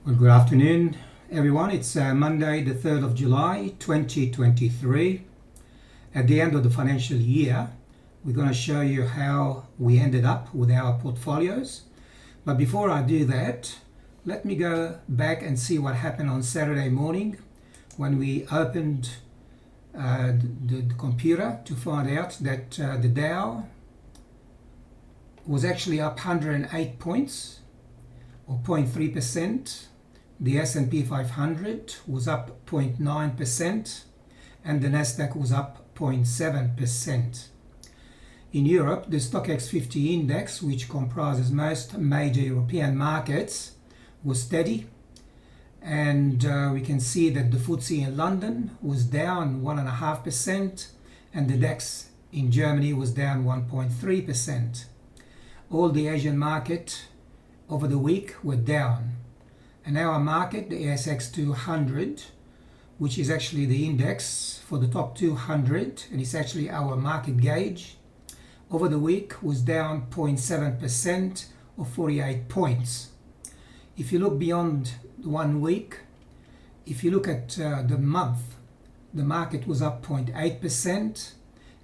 Well, good afternoon, everyone. It's Monday, the 3rd of July, 2023. At the end of the financial year, we're going to show you how we ended up with our portfolios. But before I do that, let me go back and see what happened on Saturday morning when we opened the computer to find out that the Dow was actually up 108 points or 0.3%. The S&P 500 was up 0.9% and the Nasdaq was up 0.7%. In Europe, the Stoxx 50 index, which comprises most major European markets, was steady, and we can see that the FTSE in London was down 1.5% and the DAX in Germany was down 1.3%. All the Asian market over the week were down. And our market, the ASX 200, which is actually the index for the top 200, and it's actually our market gauge, over the week was down 0.7% or 48 points. If you look beyond 1 week, if you look at the month, the market was up 0.8%,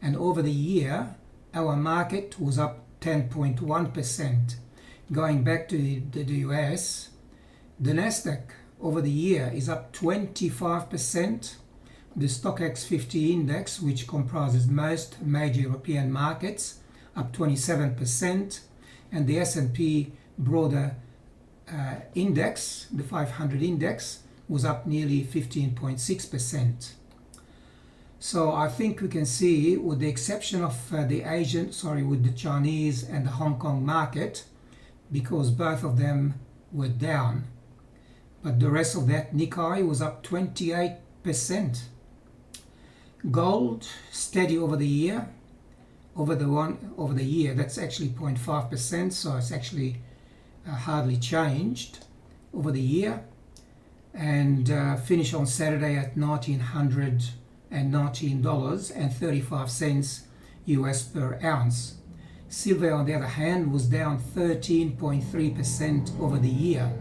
and over the year, our market was up 10.1%. Going back to the US, the Nasdaq over the year is up 25%. The Stoxx 50 index, which comprises most major European markets, up 27%, and the S&P broader index, the 500 index, was up nearly 15.6%. So I think we can see, with the exception of with the Chinese and the Hong Kong market, because both of them were down, but the rest of that Nikkei was up 28%. Gold steady over the year. Over the year, that's actually 0.5%, so it's actually hardly changed over the year, and finished on Saturday at $1,919.35 US per ounce. Silver, on the other hand, was down 13.3% over the year.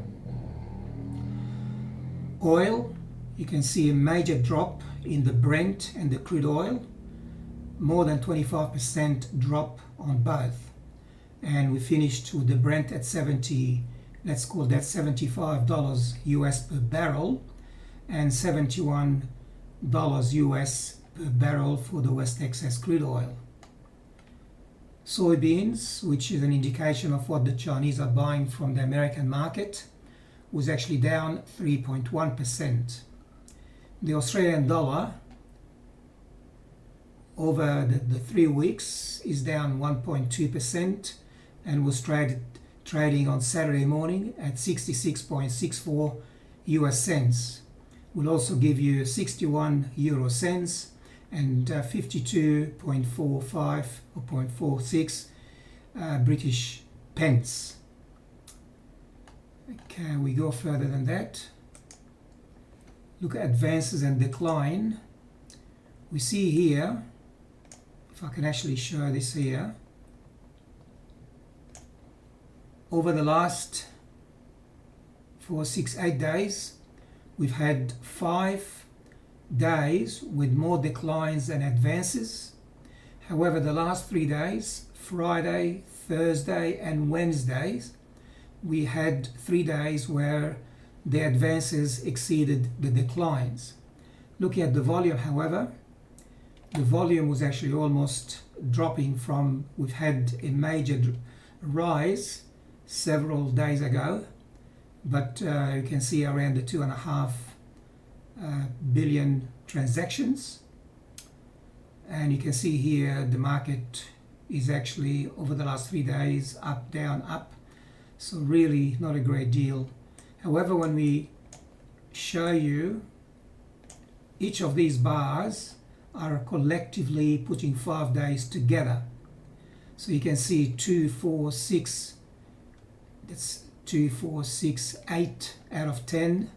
Oil, you can see a major drop in the Brent and the crude oil, more than 25% drop on both. And we finished with the Brent at 70, let's call that $75 US per barrel, and $71 US per barrel for the West Texas crude oil. Soybeans, which is an indication of what the Chinese are buying from the American market, was actually down 3.1%. The Australian dollar over the 3 weeks is down 1.2% and was trading on Saturday morning at 66.64 US cents. We'll also give you 61 euro cents and 52.45 or 0.46 British pence. Okay, we go further than that. Look at advances and decline. We see here, if I can actually show this here, over the last 4, 6, 8 days, we've had 5 days with more declines than advances. However, the last 3 days, Friday, Thursday and Wednesdays, we had 3 days where the advances exceeded the declines. Looking at the volume, however, the volume was actually almost dropping from, we've had a major rise several days ago, but you can see around the 2.5 billion transactions, and you can see here the market is actually over the last 3 days up, down, up, so really not a great deal. However, when we show you, each of these bars are collectively putting 5 days together, so you can see 2, 4, 6, that's 2, 4, 6, 8 out of 10.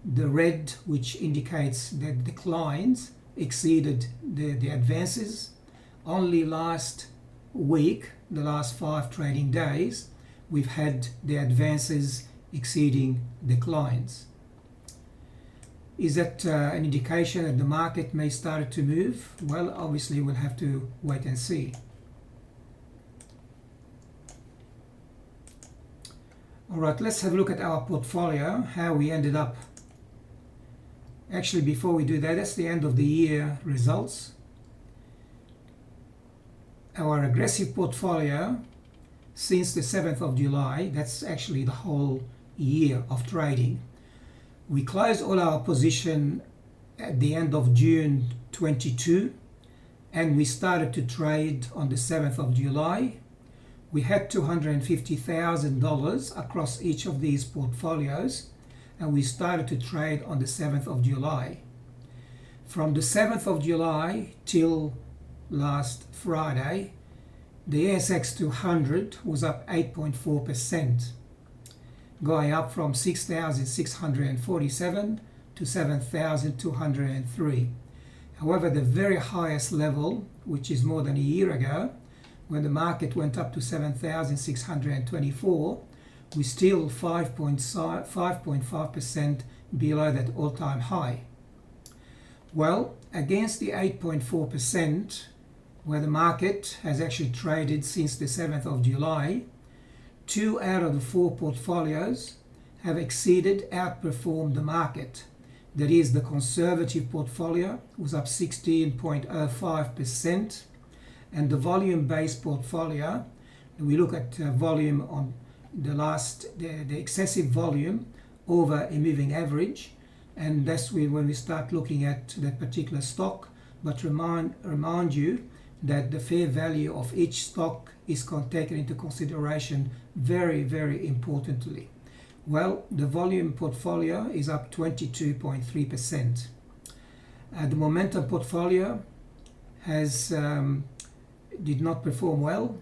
The red, which indicates that declines, exceeded the advances. Only last week, the last 5 trading days, we've had the advances exceeding declines. Is that an indication that the market may start to move? Well, obviously we'll have to wait and see. Alright, let's have a look at our portfolio, how we ended up. Actually, before we do that, that's the end of the year results. Our aggressive portfolio since the 7th of July, that's actually the whole year of trading. We closed all our position at the end of June 22 and we started to trade on the 7th of July. We had $250,000 across each of these portfolios and we started to trade on the 7th of July. From the 7th of July till last Friday, the ASX 200 was up 8.4%, going up from 6,647 to 7,203. However, the very highest level, which is more than a year ago, when the market went up to 7,624, we're still 5.5% below that all-time high. Well, against the 8.4% where the market has actually traded since the 7th of July, 2 out of the 4 portfolios have outperformed the market. That is, the conservative portfolio was up 16.05%, and the volume-based portfolio, we look at volume on the excessive volume over a moving average, and that's when we start looking at that particular stock. But remind you that the fair value of each stock is taken into consideration very, very importantly. Well, the volume portfolio is up 22.3%. The momentum portfolio did not perform well,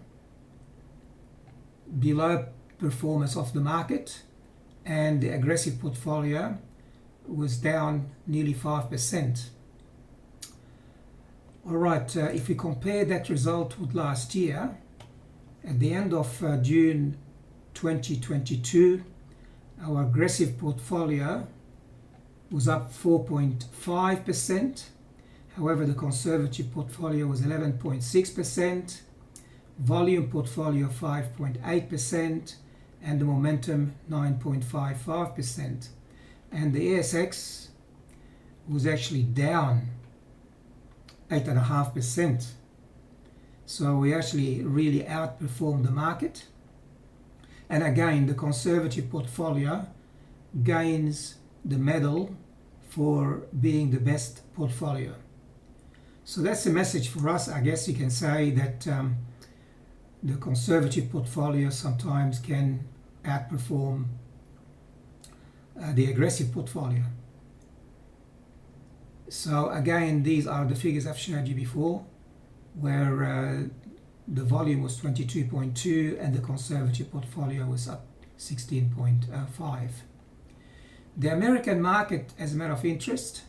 below performance of the market, and the aggressive portfolio was down nearly 5%. Alright, if we compare that result with last year, at the end of June 2022, our aggressive portfolio was up 4.5%. However, the conservative portfolio was 11.6%, volume portfolio 5.8%, and the momentum 9.55%. And the ASX was actually down 8.5%. So we actually really outperformed the market. And again, the conservative portfolio gains the medal for being the best portfolio. So that's the message for us. I guess you can say that the conservative portfolio sometimes can outperform the aggressive portfolio. So again, these are the figures I've showed you before, where the volume was 22.2 and the conservative portfolio was up 16.5. The American market, as a matter of interest,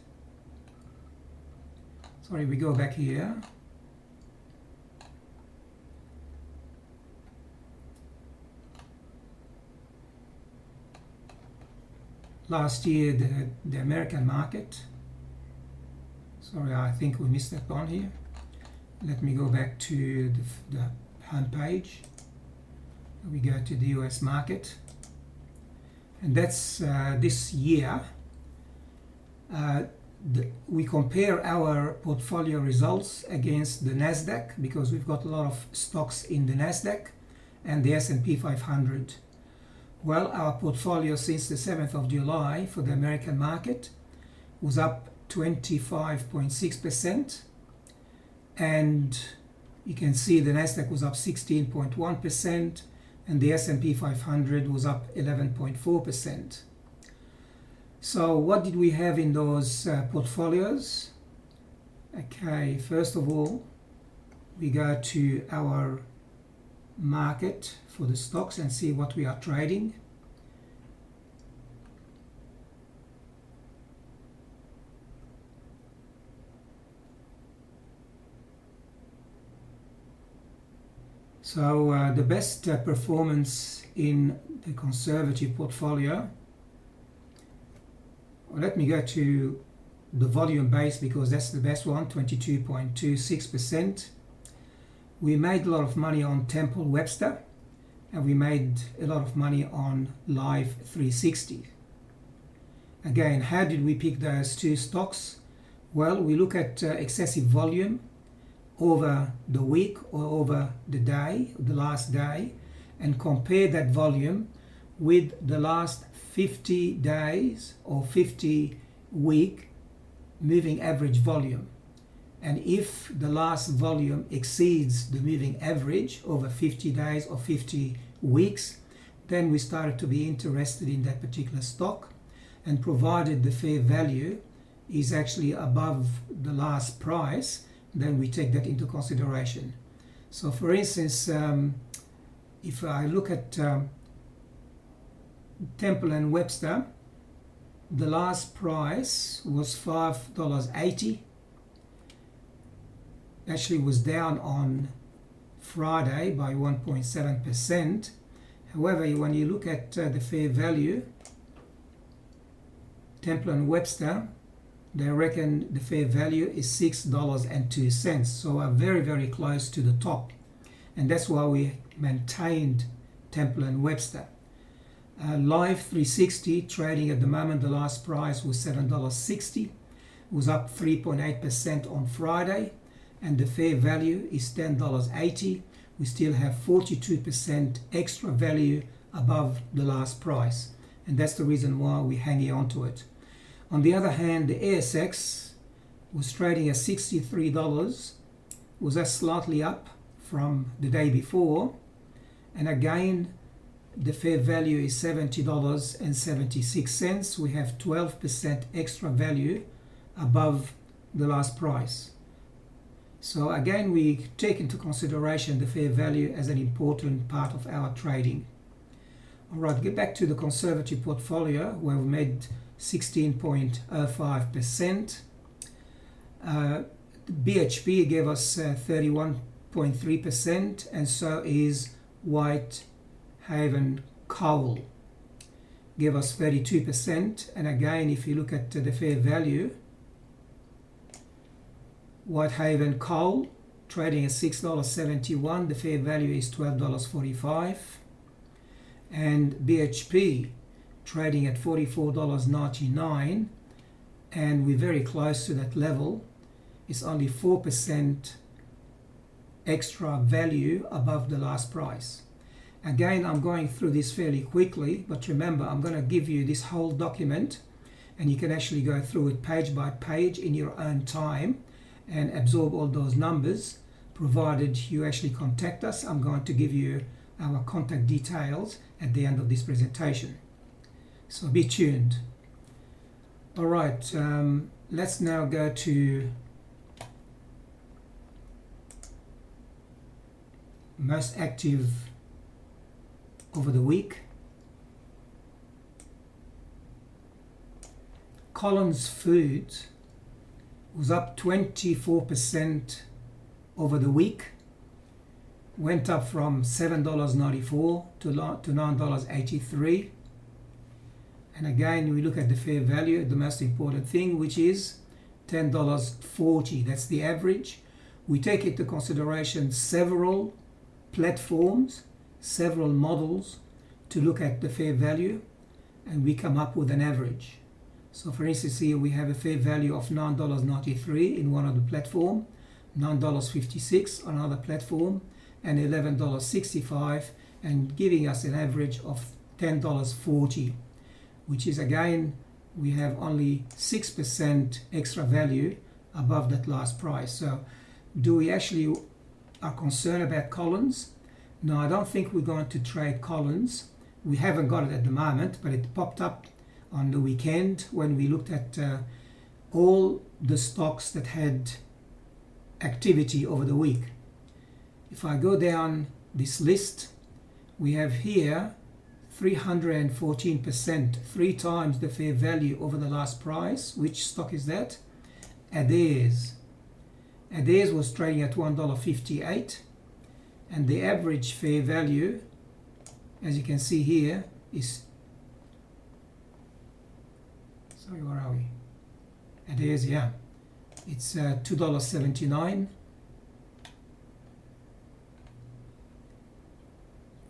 sorry, we go back here. Last year, the American market, sorry, I think we missed that one here. Let me go back to the home page. We go to the US market, and that's this year. We compare our portfolio results against the Nasdaq, because we've got a lot of stocks in the Nasdaq and the S&P 500. Well, our portfolio since the 7th of July for the American market was up 25.6%, and you can see the Nasdaq was up 16.1% and the S&P 500 was up 11.4%. So what did we have in those portfolios? Okay, first of all, we go to our market for the stocks and see what we are trading. So the best performance in the conservative portfolio, well, let me go to the volume base because that's the best one, 22.26%. We made a lot of money on Temple Webster, and we made a lot of money on Live 360. Again, how did we pick those two stocks? Well, we look at excessive volume over the week or over the day, the last day, and compare that volume with the last 50 days or 50 week moving average volume. And if the last volume exceeds the moving average over 50 days or 50 weeks, then we started to be interested in that particular stock, and provided the fair value is actually above the last price, then we take that into consideration. So for instance, if I look at Temple and Webster, the last price was $5.80. Actually was down on Friday by 1.7%. However, when you look at the fair value, Temple and Webster, they reckon the fair value is $6.02, so are very, very close to the top, and that's why we maintained Temple and Webster. Live 360 trading at the moment, the last price was $7.60, was up 3.8% on Friday, and the fair value is $10.80. We still have 42% extra value above the last price, and that's the reason why we're hanging on to it. On the other hand, the ASX was trading at $63, was slightly up from the day before, and again the fair value is $70.76. We have 12% extra value above the last price. So again, we take into consideration the fair value as an important part of our trading. All right, get back to the conservative portfolio where we made 16.05%. BHP gave us 31.3%, and so is Whitehaven Coal gave us 32%. And again, if you look at the fair value, Whitehaven Coal trading at $6.71, the fair value is $12.45, and BHP trading at $44.99, and we're very close to that level. It's only 4% extra value above the last price. Again, I'm going through this fairly quickly, but remember, I'm going to give you this whole document, and you can actually go through it page by page in your own time and absorb all those numbers, provided you actually contact us. I'm going to give you our contact details at the end of this presentation, so be tuned. All right, let's now go to most active over the week. Collins Foods was up 24% over the week, went up from $7.94 to $9.83. And again, we look at the fair value, the most important thing, which is $10.40. That's the average. We take into consideration several platforms, several models to look at the fair value, and we come up with an average. So for instance, here we have a fair value of $9.93 in one of the platform, $9.56 on another platform, and $11.65, and giving us an average of $10.40, which is, again, we have only 6% extra value above that last price. So do we actually are concerned about Collins? No, I don't think we're going to trade Collins. We haven't got it at the moment, but it popped up on the weekend when we looked at all the stocks that had activity over the week. If I go down this list, we have here 314%, 3 times the fair value over the last price. Which stock is that? Adairs. Adairs was trading at $1.58. and the average fair value, as you can see here, is, sorry, where are we? It is, yeah, it's $2.79.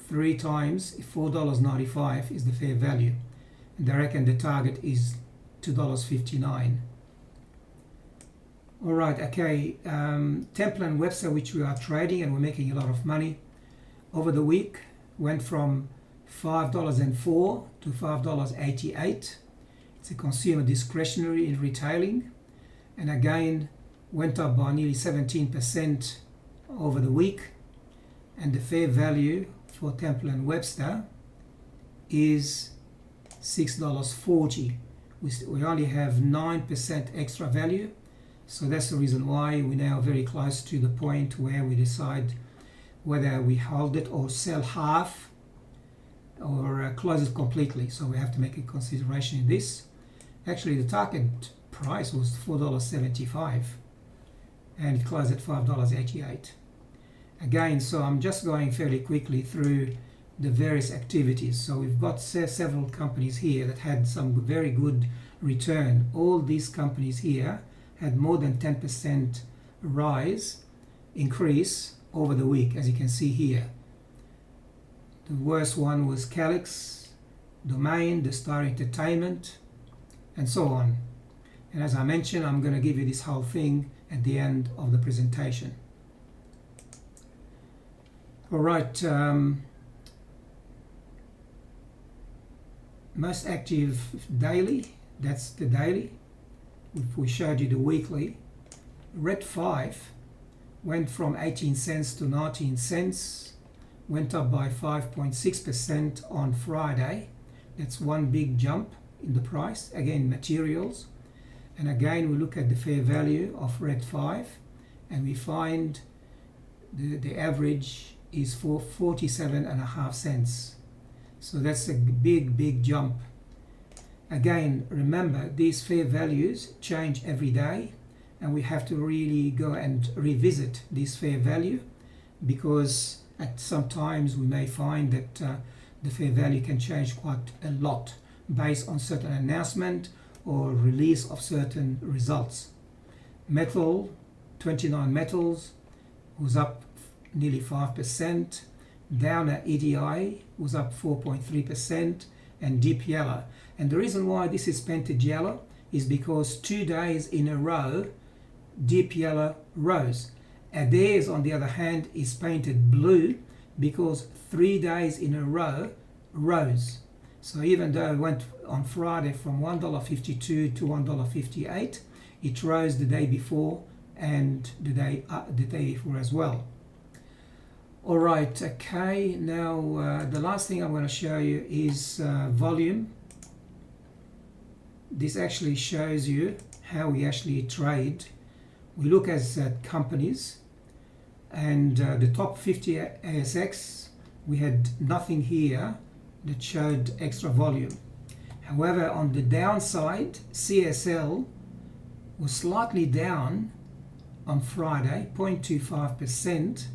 3 times $4.95 is the fair value, and I reckon the target is $2.59. Alright, okay, Temple and Webster, which we are trading and we're making a lot of money over the week, went from $5.04 to $5.88. It's a consumer discretionary in retailing, and again went up by nearly 17% over the week, and the fair value for Temple and Webster is $6.40. We only have 9% extra value, so that's the reason why we're now very close to the point where we decide whether we hold it or sell half or close it completely. So we have to make a consideration in this. Actually, the target price was $4.75 and it closed at $5.88. Again, so I'm just going fairly quickly through the various activities. So we've got several companies here that had some very good return. All these companies here had more than 10% increase over the week, as you can see here. The worst one was Calix, Domain, The Star Entertainment, and so on. And as I mentioned, I'm going to give you this whole thing at the end of the presentation. All right, most active daily, that's the daily. If we showed you the weekly, Red 5 went from 18 cents to 19 cents, went up by 5.6% on Friday. That's one big jump in the price. Again, materials. And again, we look at the fair value of Red 5 and we find the average is for 47.5 cents. So that's a big jump. Again, remember, these fair values change every day, and we have to really go and revisit this fair value, because at some times we may find that the fair value can change quite a lot based on certain announcement or release of certain results. Metal, 29 Metals was up nearly 5%. Downer EDI was up 4.3%, and Deep Yellow. And the reason why this is painted yellow is because 2 days in a row Deep Yellow rose. Adairs, on the other hand, is painted blue because 3 days in a row rose. So even though it went on Friday from $1.52 to $1.58, it rose the day before and the day before as well. All right, okay, now the last thing I'm going to show you is volume. This actually shows you how we actually trade. We look at companies, and the top 50 ASX, we had nothing here that showed extra volume. However, on the downside, CSL was slightly down on Friday, 0.25%.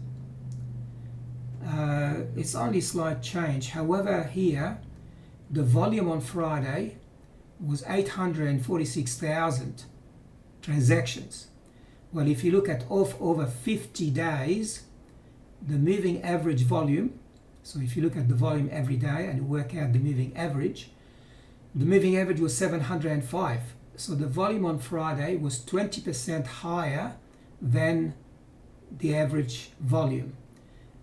It's only slight change. However, here the volume on Friday was 846,000 transactions. Well, if you look at over 50 days, the moving average volume, so if you look at the volume every day and work out the moving average was 705. So the volume on Friday was 20% higher than the average volume.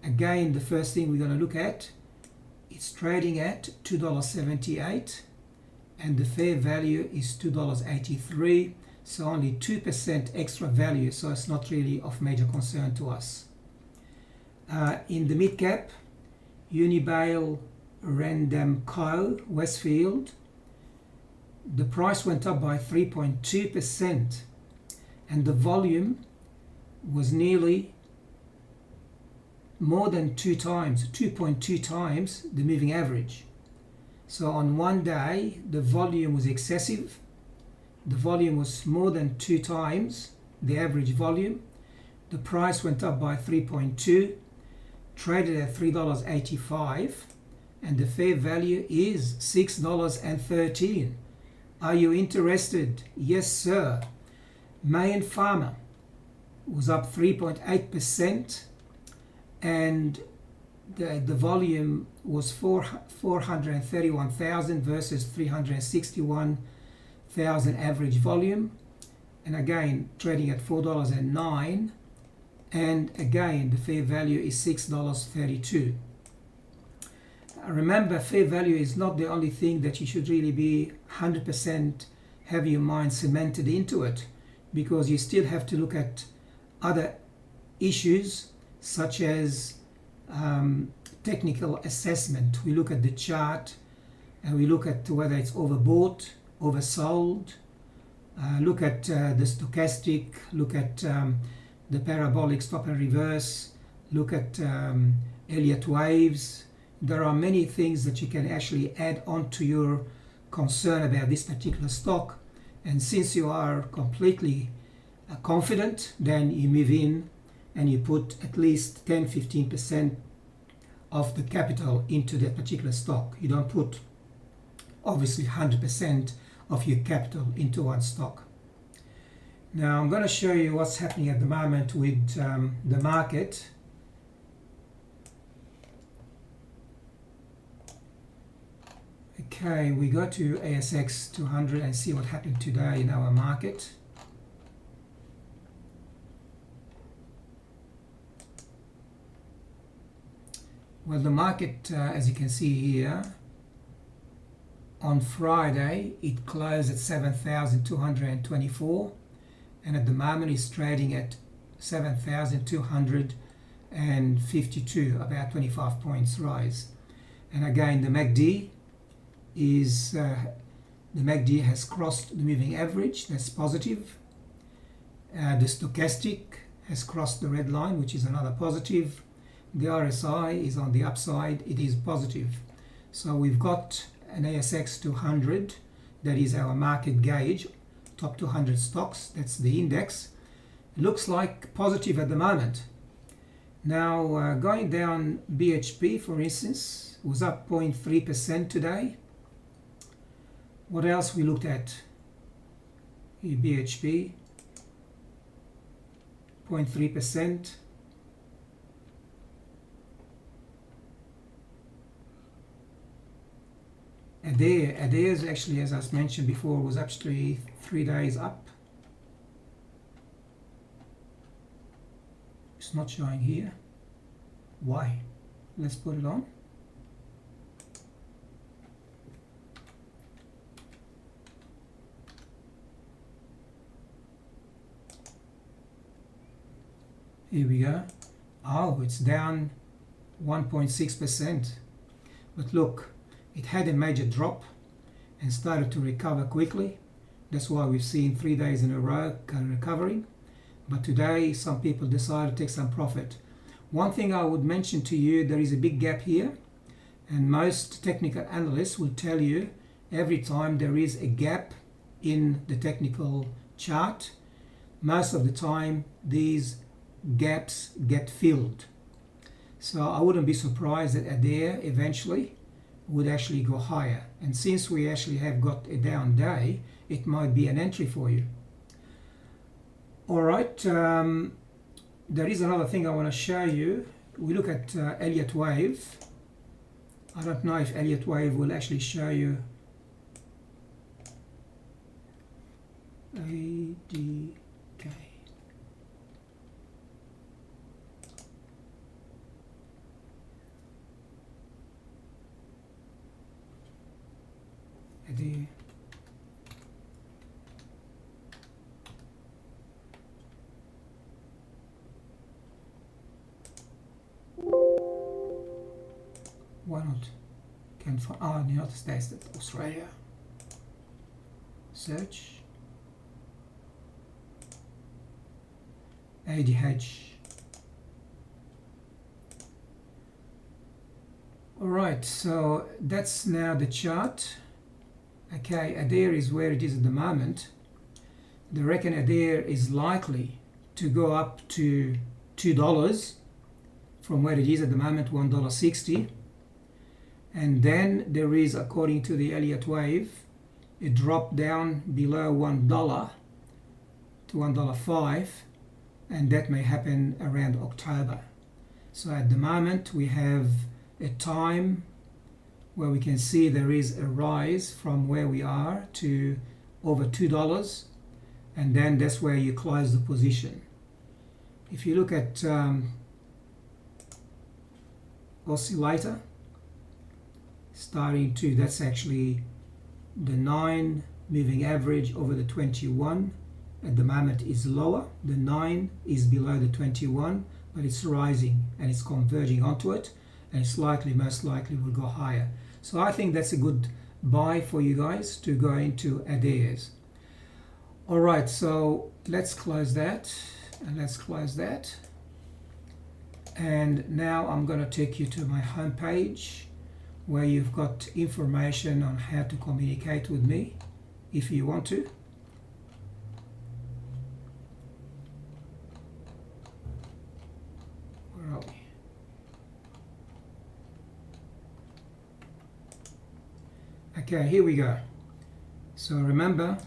Again, the first thing we're going to look at, it's trading at $2.78 and the fair value is $2.83, so only 2% extra value, so it's not really of major concern to us. In the mid cap, Unibail Rodamco Westfield, the price went up by 3.2% and the volume was nearly more than 2.2 times the moving average. So on one day the volume was excessive. The volume was more than 2 times the average volume. The price went up by 3.2. traded at $3.85, and the fair value is $6.13. Are you interested? Yes, sir. Mayan Pharma was up 3.8%, and the volume was 431,000 versus 361,000 average volume, and again trading at $4.09, and again the fair value is $6.32. Remember, fair value is not the only thing that you should really be 100% have your mind cemented into it, because you still have to look at other issues such as technical assessment. We look at the chart and we look at whether it's overbought, oversold, look at the stochastic, look at the parabolic stop and reverse, look at Elliott waves. There are many things that you can actually add on to your concern about this particular stock, and since you are completely confident, then you move in and you put at least 10-15% of the capital into that particular stock. You don't put obviously 100% of your capital into one stock. Now I'm going to show you what's happening at the moment with the market. Okay, we go to ASX 200 and see what happened today in our market. Well, the market, as you can see here, on Friday it closed at 7,224, and at the moment is trading at 7,252, about 25 points rise. And again, the MACD is the MACD has crossed the moving average, that's positive. The stochastic has crossed the red line, which is another positive. The RSI is on the upside, it is positive. So we've got an ASX 200, that is our market gauge, top 200 stocks, that's the index. It looks like positive at the moment. Now going down, BHP for instance was up 0.3% today. What else we looked at? BHP 0.3%. Adair's actually, as I mentioned before, was actually 3 days up. It's not showing here. Why? Let's put it on. Here we go. Oh, it's down 1.6%. But look, it had a major drop and started to recover quickly. That's why we've seen 3 days in a row recovering. But today some people decided to take some profit. One thing I would mention to you, there is a big gap here, and most technical analysts will tell you every time there is a gap in the technical chart, most of the time these gaps get filled. So I wouldn't be surprised that Adair eventually would actually go higher, and since we actually have got a down day, it might be an entry for you. Alright, there is another thing I want to show you. We look at Elliott wave. I don't know if Elliott wave will actually show you ADK. Why not? Can find United States, that's Australia. Search ADH. Alright, so that's now the chart. Okay, Adair is where it is at the moment. They reckon Adair is likely to go up to $2 from where it is at the moment, $1.60. And then there is, according to the Elliott wave, it dropped down below $1 to $1.05, and that may happen around October. So at the moment we have a time where we can see there is a rise from where we are to over $2, and then that's where you close the position. If you look at oscillator, starting to, that's actually the 9 moving average over the 21 at the moment is lower. The 9 is below the 21, but it's rising and it's converging onto it, and it's likely, most likely will go higher. So I think that's a good buy for you guys to go into Adairs. All right, so let's close that, and let's close that. And now I'm going to take you to my home page where you've got information on how to communicate with me if you want to. Where are we? Okay, here we go. So remember,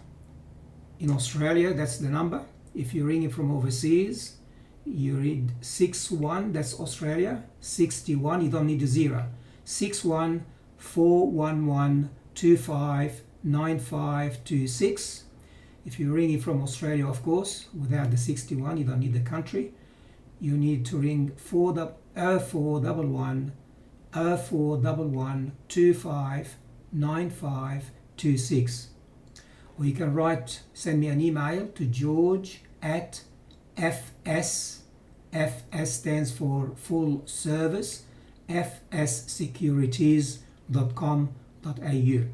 in Australia, that's the number. If you're ringing from overseas, you read 61, that's Australia. 61, you don't need a 0. 61-411-259526. If you're ringing from Australia, of course, without the 61, you don't need the country. You need to ring 0411 259526. Or you can send me an email to george@fs stands for full service, fssecurities.com.au.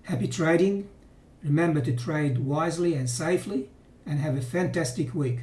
Happy trading. Remember to trade wisely and safely, and have a fantastic week.